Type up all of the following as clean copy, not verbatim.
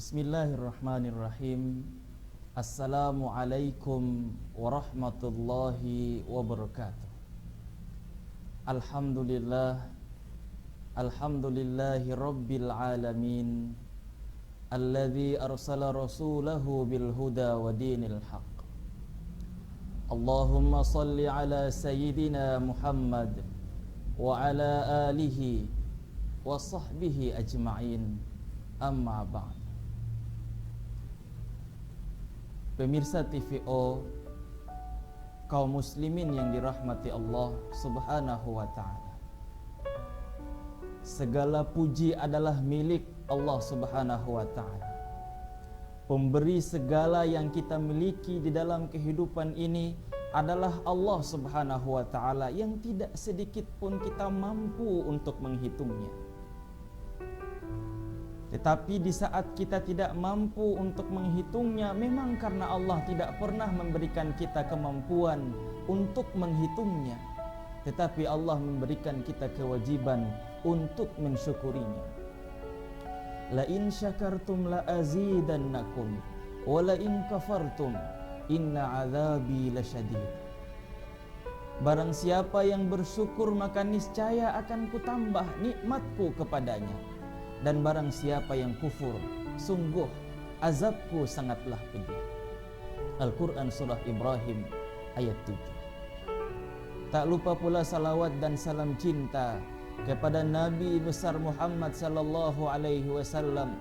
Bismillahirrahmanirrahim. Assalamualaikum warahmatullahi wabarakatuh. Alhamdulillahi rabbil alamin, alladzi arsala rasulahu bil huda wa dinil haq. Allahumma salli ala sayyidina Muhammad wa ala alihi wa sahbihi ajma'in. Amma ba'd. Pemirsa TVO, kaum muslimin yang dirahmati Allah Subhanahu wa ta'ala, segala puji adalah milik Allah Subhanahu wa ta'ala, pemberi segala yang kita miliki di dalam kehidupan ini adalah Allah Subhanahu wa ta'ala, yang tidak sedikit pun kita mampu untuk menghitungnya. Tetapi di saat kita tidak mampu untuk menghitungnya, memang karena Allah tidak pernah memberikan kita kemampuan untuk menghitungnya, tetapi Allah memberikan kita kewajiban untuk mensyukurinya. La in syakartum la azidannakum wa la in kafartum inna azabi lasyadid. Barang siapa yang bersyukur, maka niscaya akan kutambah nikmatku kepadanya. Dan barang siapa yang kufur, sungguh azabku sangatlah pedih. Al-Quran Surah Ibrahim ayat 7. Tak lupa pula salawat dan salam cinta kepada Nabi besar Muhammad sallallahu alaihi wasallam,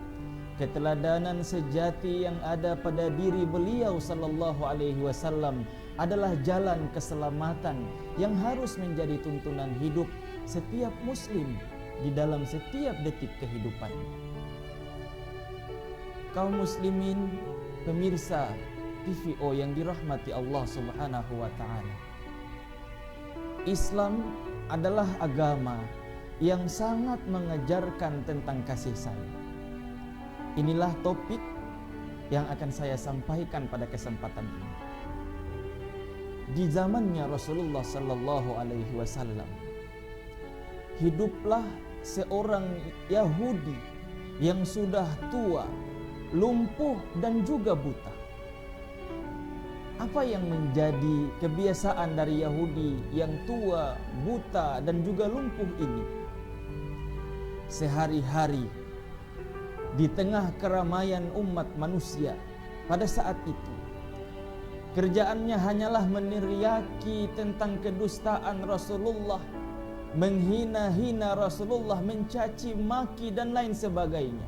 keteladanan sejati yang ada pada diri beliau sallallahu alaihi wasallam adalah jalan keselamatan yang harus menjadi tuntunan hidup setiap muslim di dalam setiap detik kehidupan. Kaum muslimin, pemirsa TVO yang dirahmati Allah Subhanahu wa ta'ala, Islam adalah agama yang sangat mengajarkan tentang kasih sayang. Inilah topik yang akan saya sampaikan pada kesempatan ini. Di zamannya Rasulullah sallallahu alaihi wasallam, hiduplah seorang Yahudi yang sudah tua, lumpuh dan juga buta. Apa yang menjadi kebiasaan dari Yahudi yang tua, buta dan juga lumpuh ini? Sehari-hari di tengah keramaian umat manusia pada saat itu, kerjaannya hanyalah meneriaki tentang kedustaan Rasulullah, menghina-hina Rasulullah, mencaci maki dan lain sebagainya.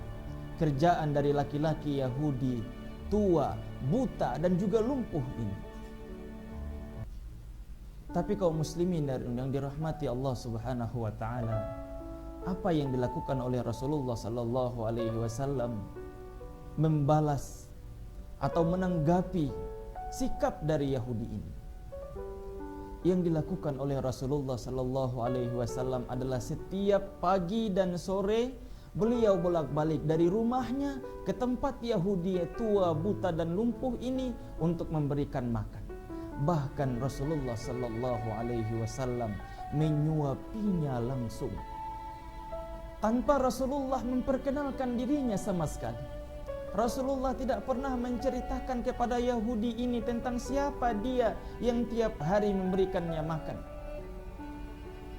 Kerjaan dari laki-laki Yahudi tua, buta dan juga lumpuh ini. Tapi kaum muslimin yang dirahmati Allah Subhanahu wa ta'ala, apa yang dilakukan oleh Rasulullah sallallahu alaihi wasallam membalas atau menanggapi sikap dari Yahudi ini? Yang dilakukan oleh Rasulullah sallallahu alaihi wasallam adalah setiap pagi dan sore beliau bolak-balik dari rumahnya ke tempat Yahudi tua, buta dan lumpuh ini untuk memberikan makan. Bahkan Rasulullah sallallahu alaihi wasallam menyuapinya langsung tanpa Rasulullah memperkenalkan dirinya sama sekali. Rasulullah tidak pernah menceritakan kepada Yahudi ini tentang siapa dia yang tiap hari memberikannya makan.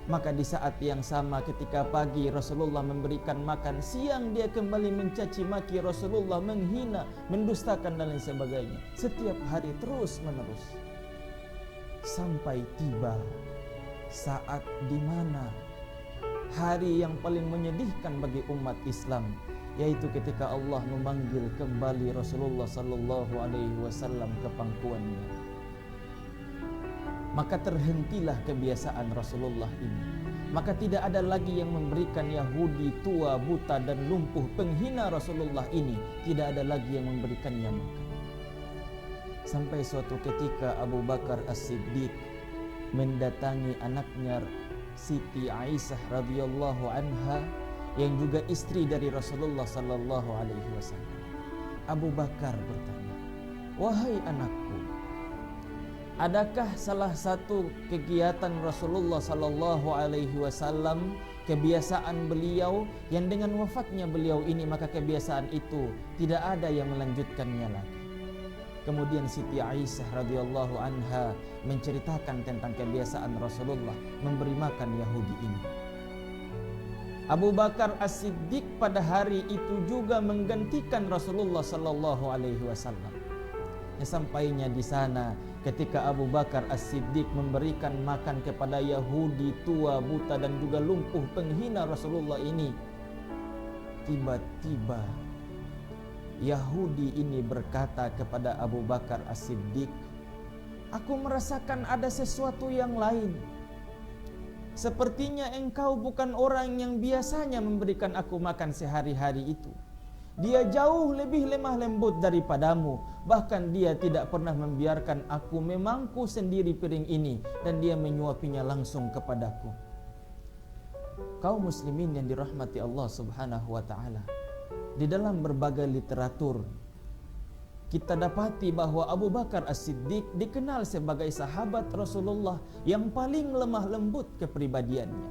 Maka di saat yang sama, ketika pagi Rasulullah memberikan makan, siang dia kembali mencaci maki Rasulullah, menghina, mendustakan dan lain sebagainya. Setiap hari terus menerus. Sampai tiba saat di mana hari yang paling menyedihkan bagi umat Islam, yaitu ketika Allah memanggil kembali Rasulullah sallallahu alaihi wasallam ke pangkuannya. Maka terhentilah kebiasaan Rasulullah ini. Maka tidak ada lagi yang memberikan Yahudi tua, buta dan lumpuh, penghina Rasulullah ini, tidak ada lagi yang memberikannya makan. Sampai suatu ketika Abu Bakar As-Siddiq mendatangi anaknya Siti Aisyah radhiyallahu anha, yang juga istri dari Rasulullah sallallahu alaihi wasallam. Abu Bakar bertanya, "Wahai anakku, Adakah salah satu kegiatan Rasulullah sallallahu alaihi wasallam, kebiasaan beliau yang dengan wafatnya beliau ini maka kebiasaan itu tidak ada yang melanjutkannya lagi? Kemudian Siti Aisyah radhiyallahu anha menceritakan tentang kebiasaan Rasulullah memberi makan Yahudi ini. Abu Bakar As-Siddiq pada hari itu juga menggantikan Rasulullah sallallahu alaihi wasallam. Sampainya di sana ketika Abu Bakar As-Siddiq memberikan makan kepada Yahudi tua, buta dan juga lumpuh penghina Rasulullah ini, tiba-tiba Yahudi ini berkata kepada Abu Bakar As-Siddiq, "Aku merasakan ada sesuatu yang lain. Sepertinya engkau bukan orang yang biasanya memberikan aku makan sehari-hari itu. Dia jauh lebih lemah lembut daripadamu. Bahkan dia tidak pernah membiarkan aku memangku sendiri piring ini, dan dia menyuapinya langsung kepadaku." Kaum muslimin yang dirahmati Allah subhanahu wa ta'ala, di dalam berbagai literatur kita dapati bahwa Abu Bakar As-Siddiq dikenal sebagai sahabat Rasulullah yang paling lemah lembut kepribadiannya.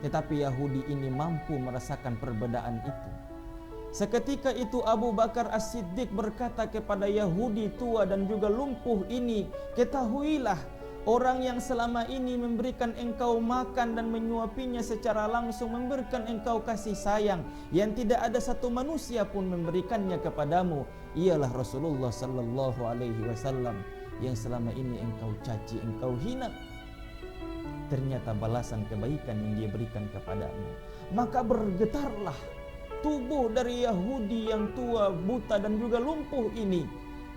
Tetapi Yahudi ini mampu merasakan perbedaan itu. Seketika itu Abu Bakar As-Siddiq berkata kepada Yahudi tua dan juga lumpuh ini, "Ketahuilah, orang yang selama ini memberikan engkau makan dan menyuapinya secara langsung, memberikan engkau kasih sayang yang tidak ada satu manusia pun memberikannya kepadamu, ialah Rasulullah sallallahu alaihi wasallam yang selama ini engkau caci, engkau hina. Ternyata balasan kebaikan yang dia berikan kepadamu." Maka bergetarlah tubuh dari Yahudi yang tua, buta dan juga lumpuh ini.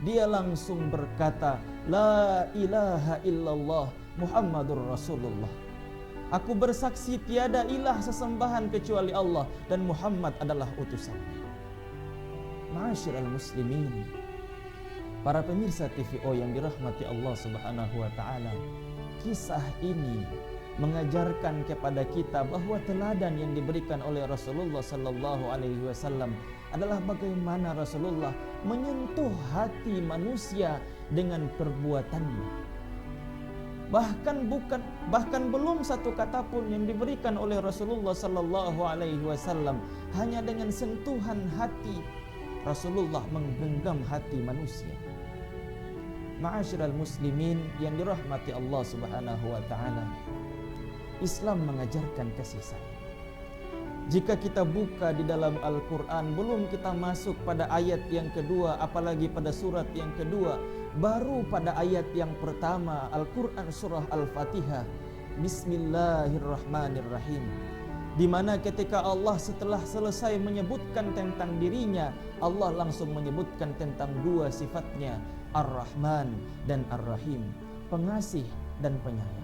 Dia langsung berkata, "La ilaha illallah Muhammadur Rasulullah. Aku bersaksi tiada ilah sesembahan kecuali Allah dan Muhammad adalah utusannya." Ma'asyiral muslimin, para pemirsa TVO yang dirahmati Allah subhanahu wa ta'ala, kisah ini mengajarkan kepada kita bahwa teladan yang diberikan oleh Rasulullah sallallahu alaihi wasallam adalah bagaimana Rasulullah menyentuh hati manusia dengan perbuatannya. Bahkan belum satu kata pun yang diberikan oleh Rasulullah sallallahu alaihi wasallam, hanya dengan sentuhan hati Rasulullah menggenggam hati manusia. Ma'asyiral muslimin yang dirahmati Allah subhanahu wa ta'ala, Islam mengajarkan kasih sayang. Jika kita buka di dalam Al-Quran, belum kita masuk pada ayat yang kedua, apalagi pada surat yang kedua, baru pada ayat yang pertama Al-Quran surah Al-Fatihah, Bismillahirrahmanirrahim, di mana ketika Allah setelah selesai menyebutkan tentang dirinya, Allah langsung menyebutkan tentang dua sifatnya, Ar-Rahman dan Ar-Rahim, pengasih dan penyayang.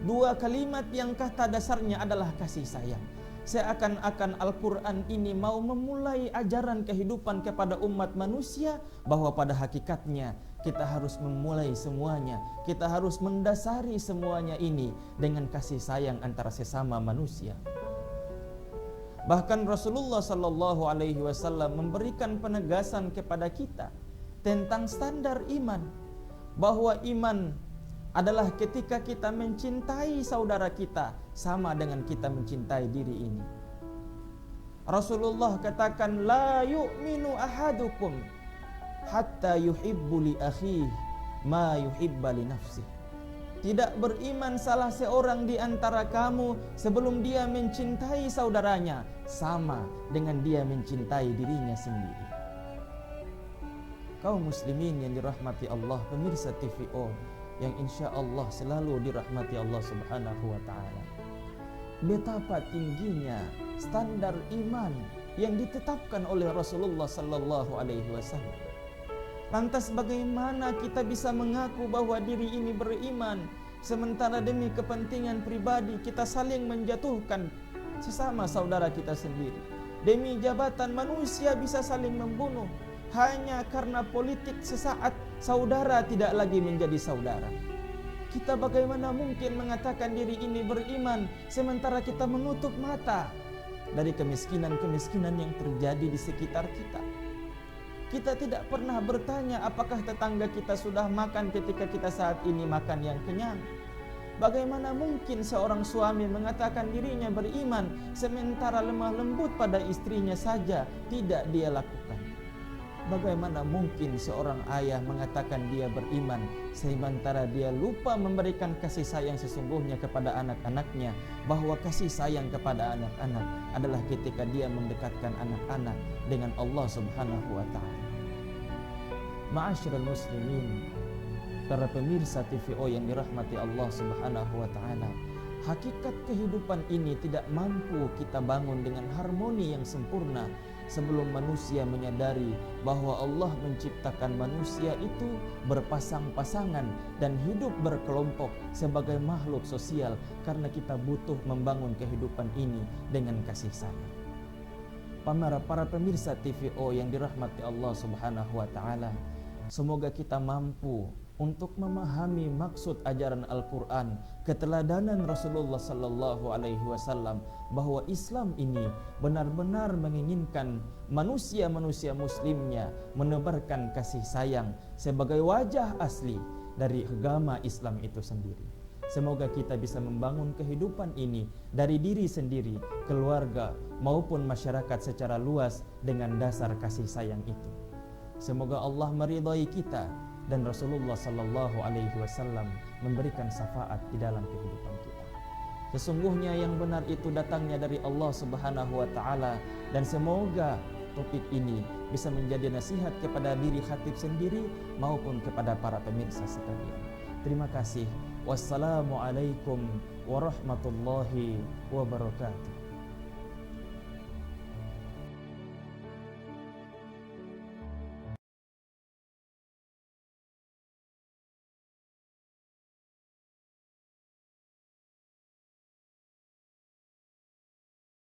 Dua kalimat yang kata dasarnya adalah kasih sayang. Seakan-akan Al-Quran ini mau memulai ajaran kehidupan kepada umat manusia, bahwa pada hakikatnya kita harus memulai semuanya, kita harus mendasari semuanya ini dengan kasih sayang antara sesama manusia. Bahkan Rasulullah sallallahu alaihi wasallam memberikan penegasan kepada kita tentang standar iman, bahwa iman adalah ketika kita mencintai saudara kita sama dengan kita mencintai diri ini. Rasulullah katakan, "La yu'minu ahadukum hatta yuhibbu li akhihi ma yuhibba li nafsihi." Tidak beriman salah seorang di antara kamu sebelum dia mencintai saudaranya sama dengan dia mencintai dirinya sendiri. Kaum muslimin yang dirahmati Allah, pemirsa TVO yang insya Allah selalu dirahmati Allah subhanahu wa ta'ala, betapa tingginya standar iman yang ditetapkan oleh Rasulullah sallallahu alaihi wasallam. Lantas bagaimana kita bisa mengaku bahwa diri ini beriman, sementara demi kepentingan pribadi kita saling menjatuhkan sesama saudara kita sendiri? Demi jabatan manusia bisa saling membunuh. Hanya karena politik sesaat saudara tidak lagi menjadi saudara. Kita bagaimana mungkin mengatakan diri ini beriman sementara kita menutup mata dari kemiskinan-kemiskinan yang terjadi di sekitar kita? Kita tidak pernah bertanya apakah tetangga kita sudah makan ketika kita saat ini makan yang kenyang. Bagaimana mungkin seorang suami mengatakan dirinya beriman sementara lemah lembut pada istrinya saja tidak dia lakukan? Bagaimana mungkin seorang ayah mengatakan dia beriman sementara dia lupa memberikan kasih sayang sesungguhnya kepada anak-anaknya, bahwa kasih sayang kepada anak-anak adalah ketika dia mendekatkan anak-anak dengan Allah Subhanahu wa taala. Ma'asyiral muslimin, para pemirsa TVO yang dirahmati Allah Subhanahu wa taala, hakikat kehidupan ini tidak mampu kita bangun dengan harmoni yang sempurna sebelum manusia menyadari bahwa Allah menciptakan manusia itu berpasang-pasangan dan hidup berkelompok sebagai makhluk sosial, karena kita butuh membangun kehidupan ini dengan kasih sayang. Para pemirsa TVO yang dirahmati Allah Subhanahu wa taala, semoga kita mampu untuk memahami maksud ajaran Al-Quran, keteladanan Rasulullah Sallallahu Alaihi Wasallam, bahwa Islam ini benar-benar menginginkan manusia-manusia muslimnya menebarkan kasih sayang sebagai wajah asli dari agama Islam itu sendiri. Semoga kita bisa membangun kehidupan ini dari diri sendiri, keluarga maupun masyarakat secara luas dengan dasar kasih sayang itu. Semoga Allah meridhai kita dan Rasulullah Sallallahu Alaihi Wasallam memberikan syafaat di dalam kehidupan kita. Sesungguhnya yang benar itu datangnya dari Allah Subhanahu wa taala, dan semoga topik ini bisa menjadi nasihat kepada diri khatib sendiri maupun kepada para pemirsa sekalian. Terima kasih. Wassalamualaikum warahmatullahi wabarakatuh.